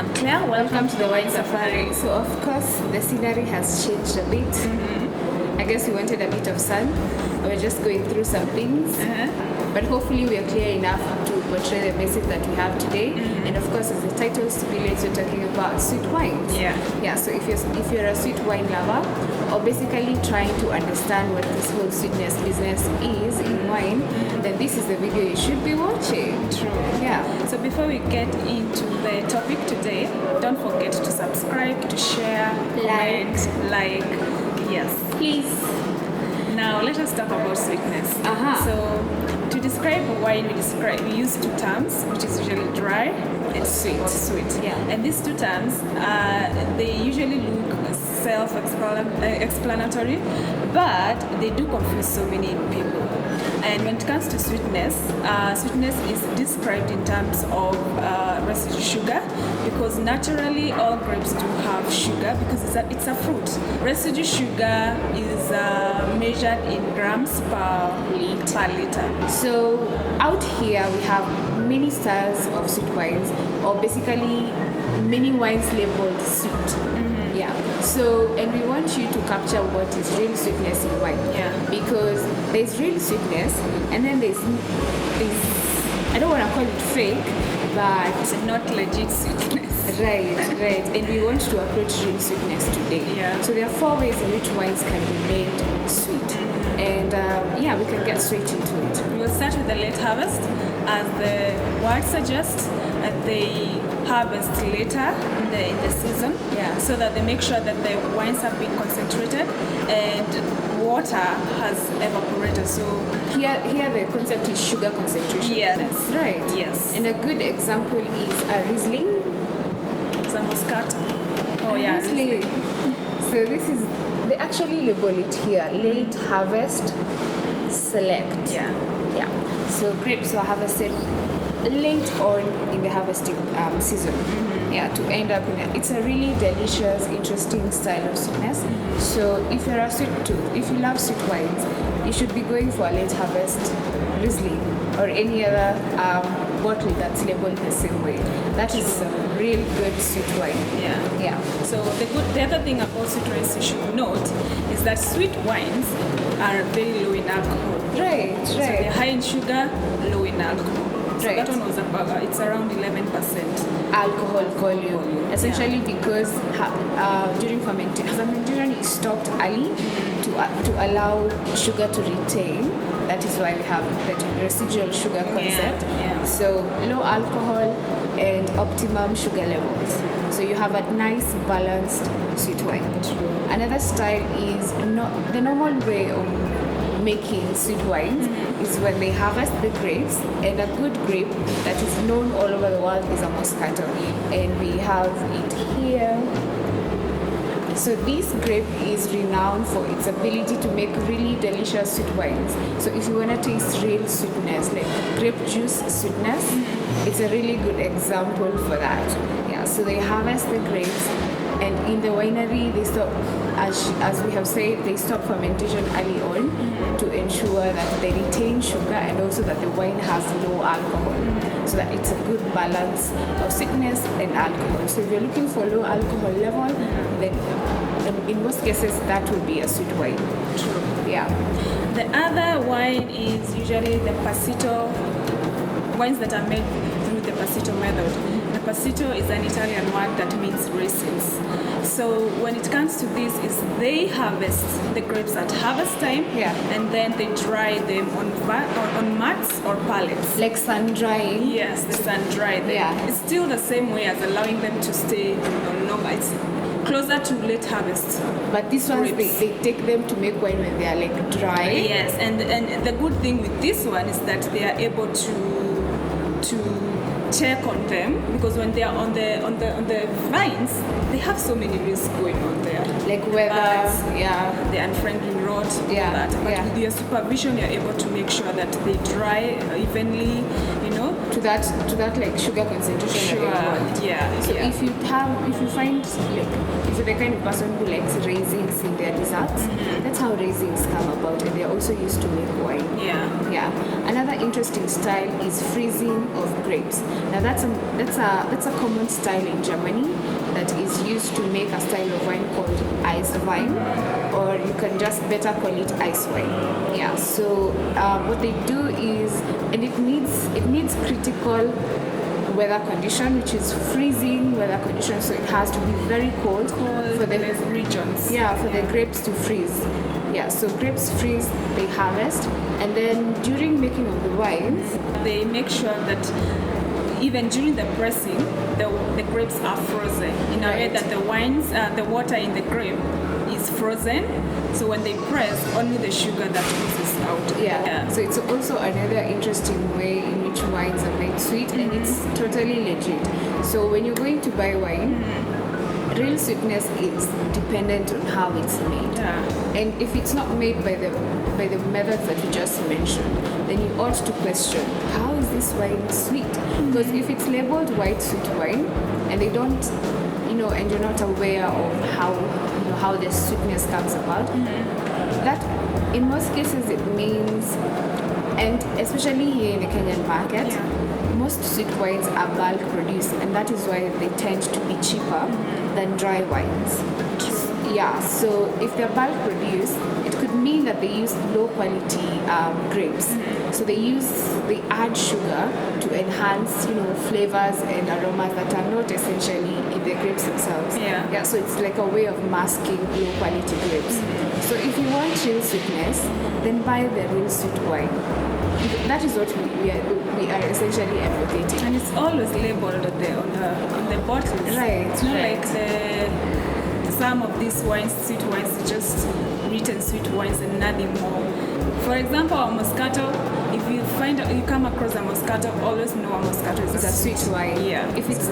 I'm Claire. Welcome to the Wine Safari. So of course the scenery has changed a bit. I guess we wanted a bit of sun. We're just going through some things. But hopefully we are clear enough to portray the message that we have today. And of course, as the title stipulates, we're talking about sweet wines. Yeah. So if you're a sweet wine lover, or basically trying to understand what this whole sweetness business is in wine, then this is the video you should be watching. True. Yeah. So before we get into the topic today, don't forget to subscribe, to share, comment, like. Yes. Please. Now let us talk about sweetness. So to describe wine, we use two terms, which is usually dry and sweet. Yeah. And these two terms, they usually look self-explanatory, but they do confuse so many people. And when it comes to sweetness, sweetness is described in terms of residue sugar, because naturally all grapes do have sugar because it's a fruit. Residue sugar is measured in grams per liter. So out here we have many styles of sweet wines, or basically many wines labeled sweet. Yeah. So, and we want you to capture what is real sweetness in wine. Yeah. Because there's real sweetness, and then there's I don't want to call it fake, but Not legit sweetness. right. And we want to approach real sweetness today. Yeah. So there are 4 ways in which wines can be made sweet. And we can get straight into it. We will start with the late harvest, as the word suggests, that they harvest later in the season, so that they make sure that the wines have been concentrated and water has evaporated. So Here the concept is sugar concentration. Yes. That's right. Yes. And a good example is a Riesling. it's a Moscato. Oh yeah, Riesling. So this is, they actually label it here, late harvest select. Yeah. So grapes were harvested late on in the harvesting season. To end up it's a really delicious, interesting style of sweetness. So if you're a sweet tooth, if you love sweet wines, you should be going for a late harvest Riesling or any other bottle that's labeled the same way. That is a real good sweet wine. Yeah. So the other thing about sweet wines you should note is that sweet wines are very low in alcohol. Right. So they're high in sugar, low in alcohol. So Right. that one was it's around 11%. Alcohol volume, essentially because during fermentation is stopped early to allow sugar to retain. That is why we have the residual sugar concept. Yeah. So low alcohol and optimum sugar levels. So you have a nice balanced sweet wine. Another style is the normal way of making sweet wines is when they harvest the grapes, and a good grape that is known all over the world is a Moscato, and we have it here. So this grape is renowned for its ability to make really delicious sweet wines. So if you want to taste real sweetness, like grape juice sweetness, it's a really good example for that. So they harvest the grapes, and in the winery they stop, as we have said, they stop fermentation early on to ensure that they retain sugar and also that the wine has low alcohol, so that it's a good balance of sweetness and alcohol. So if you're looking for low alcohol level, then in most cases that would be a sweet wine. The other wine is usually the passito, wines that are made through the passito method. The passito is an Italian word that means raisins. So when it comes to this, is they harvest the grapes at harvest time, and then they dry them on mats or pallets. Like sun drying. Yes, the sun dry them. It's still the same way as allowing them to stay longer. It's closer to late harvest. But these ones, they take them to make wine when they are like dry. Yes, and the good thing with this one is that they are able to check on them, because when they are on the vines, they have so many risks going on there, like weather, the unfriendly rot, all that. But with your supervision, you're able to make sure that they dry evenly, to that like sugar concentration. Sure. So if if you find, like, if you're the kind of person who likes raisins in their desserts, that's how raisins come about, and they're also used to make wine. Yeah. Another interesting style is freezing of grapes. Now that's a common style in Germany that is used to make a style of wine called ice wine, or you can just better call it ice wine. Yeah. So what they do is, and it needs critical weather condition, which is freezing weather condition. So it has to be very cold for the regions. Yeah, for the grapes to freeze. Yeah, so grapes freeze, they harvest, and then during making of the wines, they make sure that even during the pressing, the grapes are frozen in a way that the water in the grape is frozen. So when they press, only the sugar that oozes out. Yeah. So it's also another interesting way in which wines are made sweet, and it's totally legit. So when you're going to buy wine, real sweetness is dependent on how it's made. And if it's not made by the methods that you just mentioned, then you ought to question, how is this wine sweet? Because if it's labeled white sweet wine and they don't, and you're not aware of how the sweetness comes about, that in most cases it means, and especially here in the Kenyan market, most sweet wines are bulk produced, and that is why they tend to be cheaper than dry wines. Yeah, so if they're bulk produced, it could mean that they use low quality grapes. So they add sugar to enhance, flavors and aromas that are not essentially in the grapes themselves. Yeah, so it's like a way of masking low quality grapes. So if you want real sweetness, then buy the real sweet wine. That is what we are essentially advocating. And it's always labeled on the bottles. Right. It's not like some of these wines, sweet wines, just written sweet wines and nothing more. For example, a Moscato, if you come across a Moscato, always know a Moscato is a sweet wine. Yeah. If it's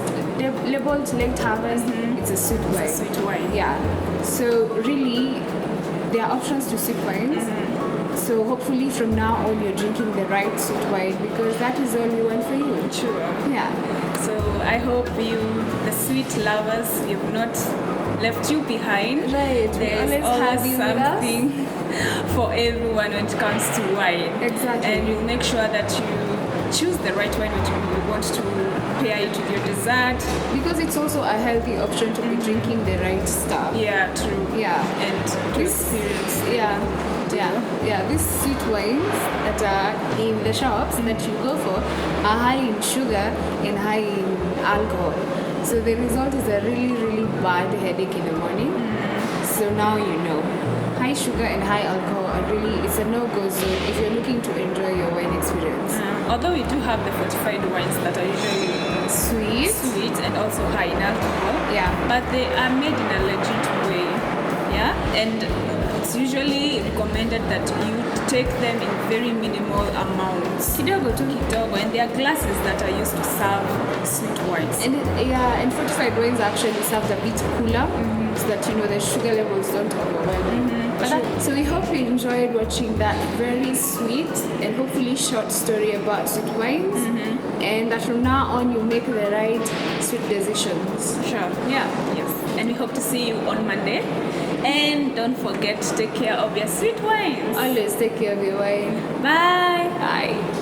labeled late harvest, it's a sweet wine. It's a sweet wine. Yeah. So really, there are options to sweet wines. So hopefully from now on you're drinking the right sweet wine, because that is all we want for you. Sure. Yeah. So I hope the sweet lovers, you've not left you behind. Right. There's always something for everyone when it comes to wine. Exactly. And you make sure that you choose the right wine which you want to pair it with your dessert. Because it's also a healthy option to be drinking the right stuff. Yeah, true. Yeah. And to experience. Yeah. These sweet wines that are in the shops that you go for are high in sugar and high in alcohol. So the result is a really, really bad headache in the morning. So now you know. High sugar and high alcohol it's a no-go zone if you're looking to enjoy your wine experience. Although we do have the fortified wines that are usually sweet and also high in alcohol. Yeah. But they are made in a legit way. Yeah. And it's usually recommended that you take them in very minimal amounts. Kidogo, and there are glasses that are used to serve sweet wines. And fortified wines are actually served a bit cooler, so that the sugar levels don't overwhelm. So we hope you enjoyed watching that very sweet and hopefully short story about sweet wines, and that from now on you make the right sweet decisions. Sure. Yeah. Yes. And we hope to see you on Monday. And don't forget to take care of your sweet wines. Always take care of your wine. Bye. Bye.